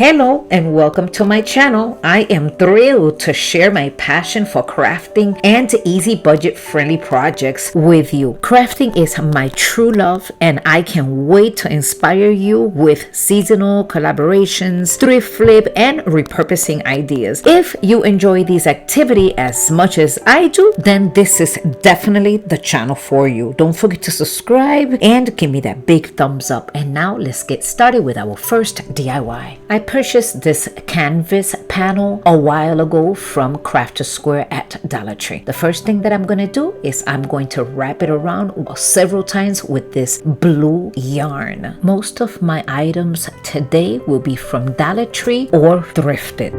Hello and welcome to my channel. I am thrilled to share my passion for crafting and easy budget-friendly projects with you. Crafting is my true love and I can't wait to inspire you with seasonal collaborations, thrift flip, and repurposing ideas. If you enjoy these activities as much as I do, then this is definitely the channel for you. Don't forget to subscribe and give me that big thumbs up. And now let's get started with our first DIY. I purchased this canvas panel a while ago from Crafter Square at Dollar Tree. The first thing that I'm going to do is I'm going to wrap it around several times with this blue yarn. Most of my items today will be from Dollar Tree or thrifted.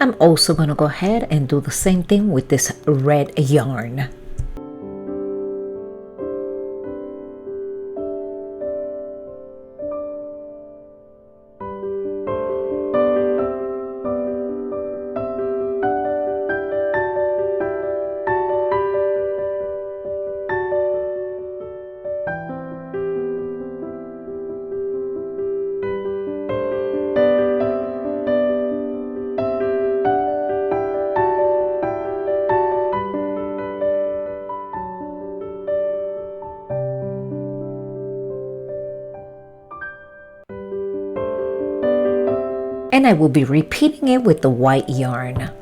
I'm also going to go ahead and do the same thing with this red yarn. And I will be repeating it with the white yarn.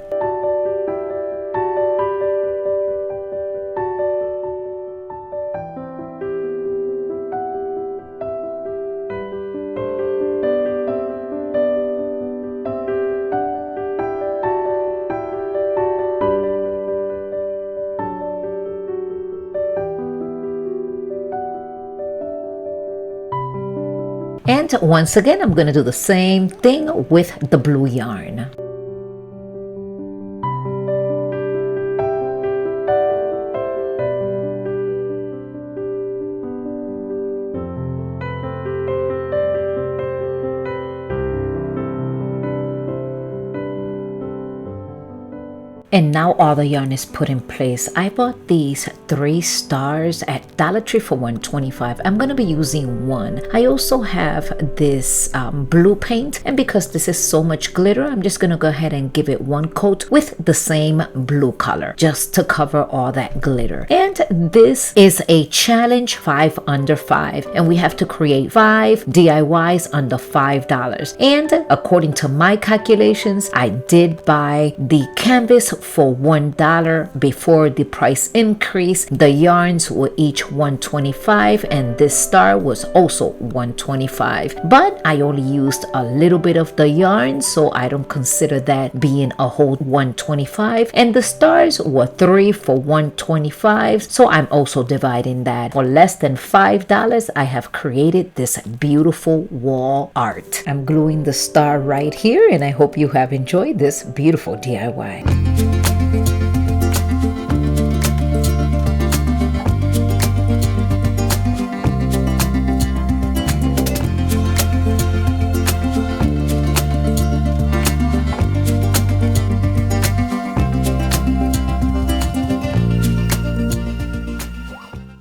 And once again, I'm going to do the same thing with the blue yarn. And now all the yarn is put in place. I bought these 3 stars at Dollar Tree for $1.25. I'm going to be using one. I also have this blue paint, and because this is so much glitter, I'm just going to go ahead and give it one coat with the same blue color just to cover all that glitter. And this is a challenge 5 under 5, and we have to create 5 DIYs under $5. And according to my calculations, I did buy the canvas for $1 before the price increase. The yarns were each $1.25 and this star was also $1.25, but I only used a little bit of the yarn, so I don't consider that being a whole $1.25. And the stars were 3 for $1.25, so I'm also dividing that. For less than $5, I have created this beautiful wall art. I'm gluing the star right here, and I hope you have enjoyed this beautiful DIY.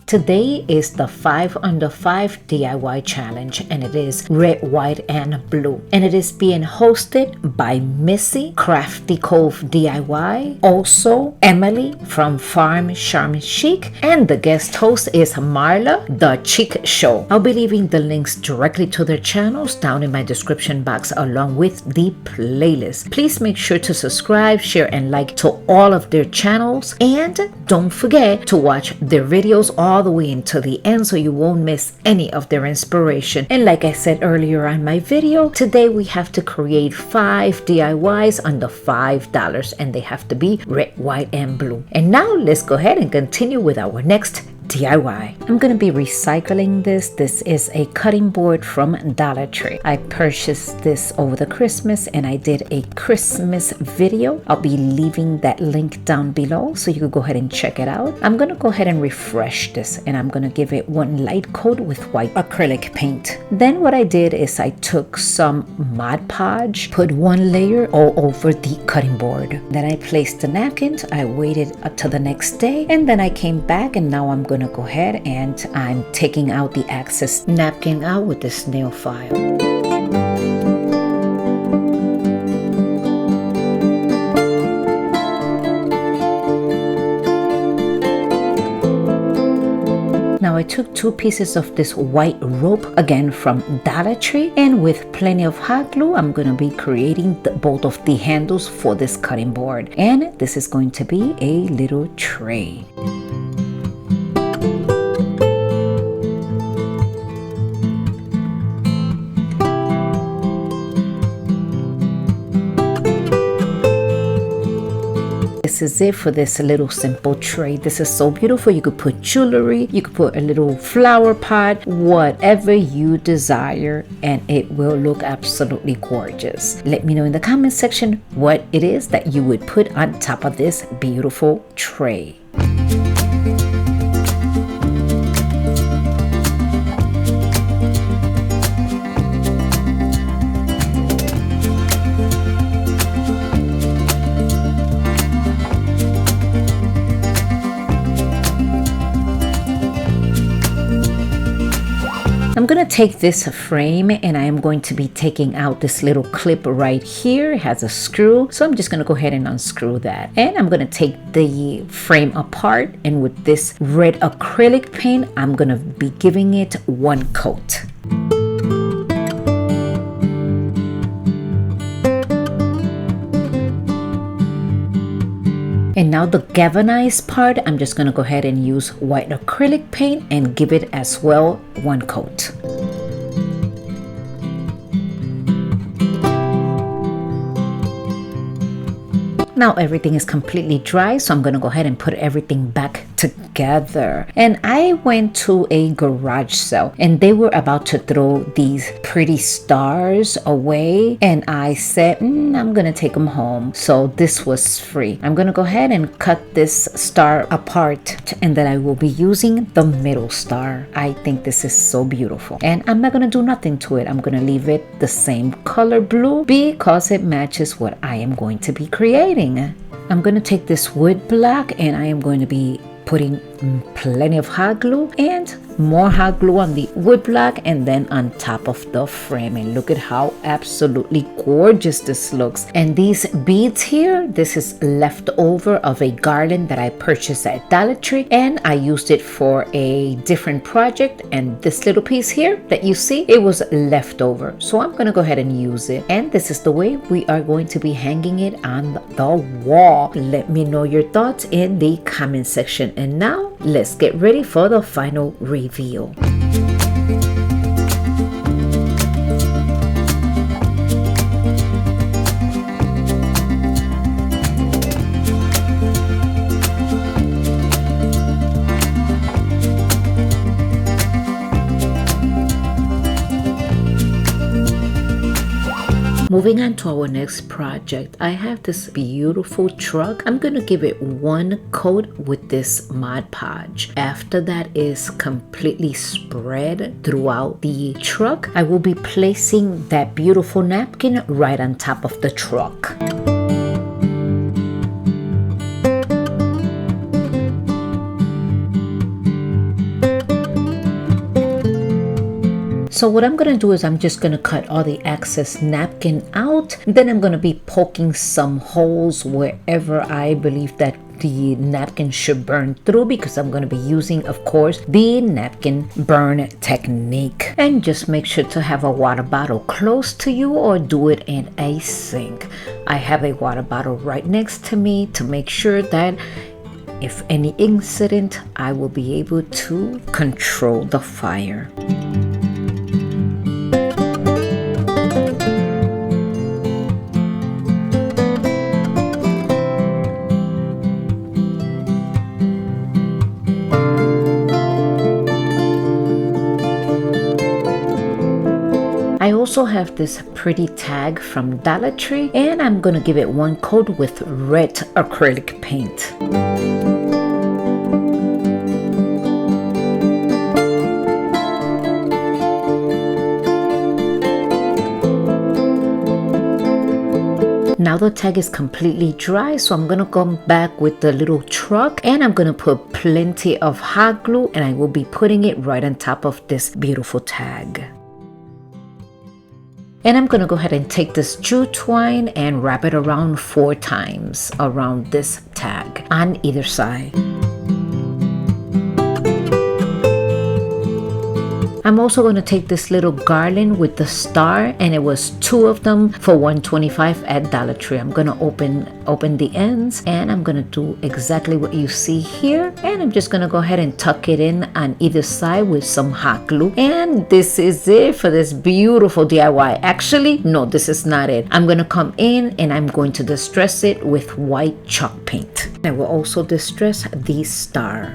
Today is the 5 under 5 DIY challenge, and it is red, white, and blue. And it is being hosted by Missy, Crafty Cove DIY, also Emily from Farm Charm Chic, and the guest host is Marla, the Chic Show. I'll be leaving the links directly to their channels down in my description box along with the playlist. Please make sure to subscribe, share, and like to all of their channels, and don't forget to watch their videos all the way until the end so you won't miss any of their inspiration. And like I said earlier on my video, today we have to create 5 DIYs under $5, and they have to be red, white, and blue. And now let's go ahead and continue with our next DIY. I'm gonna be recycling this. This is a cutting board from Dollar Tree. I purchased this over the Christmas and I did a Christmas video. I'll be leaving that link down below so you can go ahead and check it out. I'm gonna go ahead and refresh this and I'm gonna give it one light coat with white acrylic paint. Then what I did is I took some Mod Podge, put one layer all over the cutting board. Then I placed the napkins. I waited until the next day and then I came back and now I'm gonna go ahead and I'm taking out the excess napkin out with this nail file. Now I took 2 pieces of this white rope, again from Dollar Tree, and with plenty of hot glue, I'm going to be creating both of the handles for this cutting board. And this is going to be a little tray. This is it for this little simple tray. This is so beautiful. You could put jewelry, you could put a little flower pot, whatever you desire, and it will look absolutely gorgeous. Let me know in the comment section what it is that you would put on top of this beautiful tray. I'm going to take this frame and I am going to be taking out this little clip right here. It has a screw, so I'm just going to go ahead and unscrew that. And I'm going to take the frame apart, and with this red acrylic paint, I'm going to be giving it one coat. And now the galvanized part, I'm just going to go ahead and use white acrylic paint and give it as well one coat. Now everything is completely dry, so I'm going to go ahead and put everything back together. And I went to a garage sale and they were about to throw these pretty stars away, and I said I'm going to take them home. So this was free. I'm going to go ahead and cut this star apart, and then I will be using the middle star. I think this is so beautiful, and I'm not going to do nothing to it. I'm going to leave it the same color blue because it matches what I am going to be creating. I'm going to take this wood block and I am going to be putting plenty of hot glue and more hot glue on the wood block and then on top of the frame. And look at how absolutely gorgeous this looks. And these beads here, this is leftover of a garland that I purchased at Dollar Tree, and I used it for a different project. And this little piece here that you see, it was leftover, so I'm gonna go ahead and use it. And this is the way we are going to be hanging it on the wall. Let me know your thoughts in the comment section. And now let's get ready for the final reveal. Moving on to our next project, I have this beautiful truck. I'm gonna give it one coat with this Mod Podge. After that is completely spread throughout the truck, I will be placing that beautiful napkin right on top of the truck. So what I'm going to do is I'm just going to cut all the excess napkin out. Then I'm going to be poking some holes wherever I believe that the napkin should burn through, because I'm going to be using, of course, the napkin burn technique. And just make sure to have a water bottle close to you or do it in a sink. I have a water bottle right next to me to make sure that if any incident, I will be able to control the fire. also have this pretty tag from Dollar Tree, and I'm gonna give it one coat with red acrylic paint. Now the tag is completely dry, so I'm gonna come back with the little truck and I'm gonna put plenty of hot glue, and I will be putting it right on top of this beautiful tag. And I'm gonna go ahead and take this jute twine and wrap it around 4 times around this tag on either side. I'm also going to take this little garland with the star, and it was 2 of them for $1.25 at Dollar Tree. I'm going to open the ends, and I'm going to do exactly what you see here, and I'm just going to go ahead and tuck it in on either side with some hot glue. And this is it for this beautiful DIY. Actually, no, this is not it. I'm going to come in and I'm going to distress it with white chalk paint. I will also distress the star.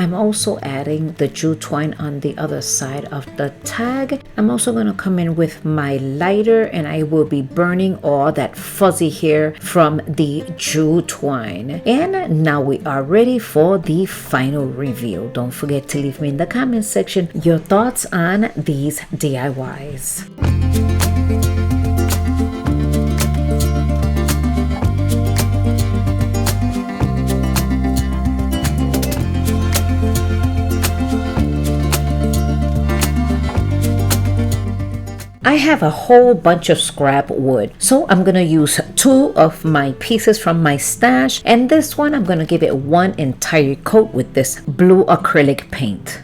I'm also adding the jute twine on the other side of the tag. I'm also going to come in with my lighter, and I will be burning all that fuzzy hair from the jute twine. And now we are ready for the final reveal. Don't forget to leave me in the comment section your thoughts on these DIYs. I have a whole bunch of scrap wood, so I'm gonna use 2 of my pieces from my stash, and this one I'm gonna give it one entire coat with this blue acrylic paint.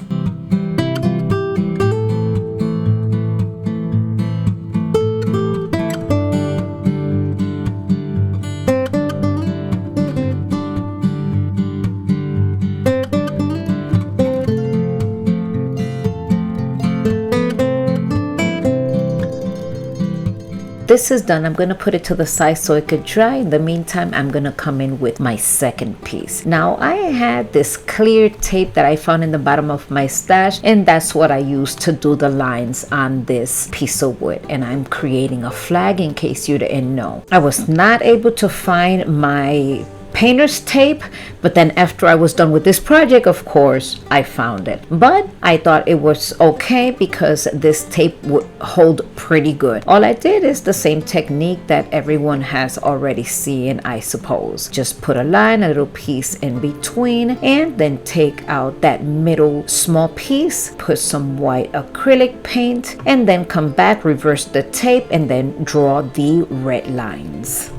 This is done. I'm going to put it to the side so it could dry. In the meantime, I'm going to come in with my second piece. Now, I had this clear tape that I found in the bottom of my stash, and that's what I used to do the lines on this piece of wood. And I'm creating a flag in case you didn't know. I was not able to find my painter's tape, but then after I was done with this project, of course, I found it. But I thought it was okay because this tape would hold pretty good. All I did is the same technique that everyone has already seen, I suppose. Just put a line, a little piece in between, and then take out that middle small piece, put some white acrylic paint, and then come back, reverse the tape, and then draw the red lines.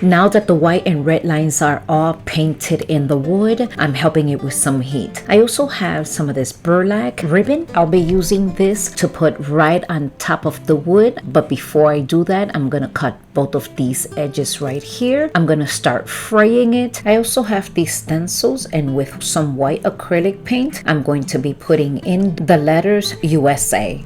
Now that the white and red lines are all painted in the wood, I'm helping it with some heat. I also have some of this burlap ribbon. I'll be using this to put right on top of the wood, but before I do that, I'm gonna cut both of these edges right here. I'm gonna start fraying it. I also have these stencils, and with some white acrylic paint, I'm going to be putting in the letters USA.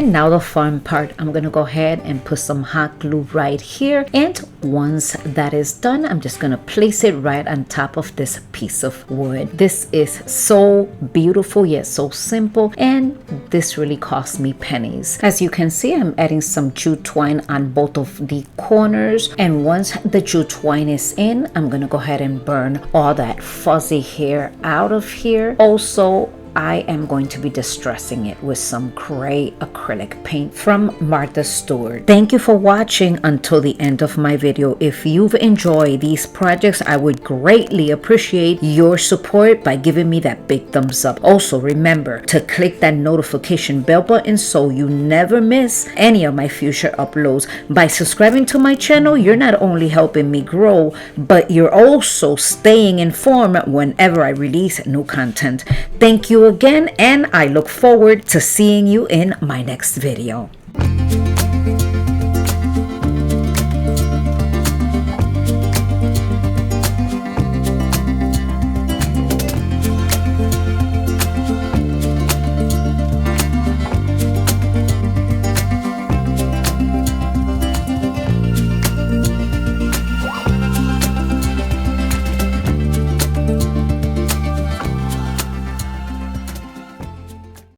And now the fun part, I'm gonna go ahead and put some hot glue right here. And once that is done, I'm just gonna place it right on top of this piece of wood. This is so beautiful yet so simple, and this really cost me pennies. As you can see, I'm adding some jute twine on both of the corners, and once the jute twine is in, I'm gonna go ahead and burn all that fuzzy hair out of here. Also, I am going to be distressing it with some gray acrylic paint from Martha Stewart. Thank you for watching until the end of my video. If you've enjoyed these projects, I would greatly appreciate your support by giving me that big thumbs up. Also, remember to click that notification bell button so you never miss any of my future uploads. By subscribing to my channel, you're not only helping me grow, but you're also staying informed whenever I release new content. Thank you again, and I look forward to seeing you in my next video.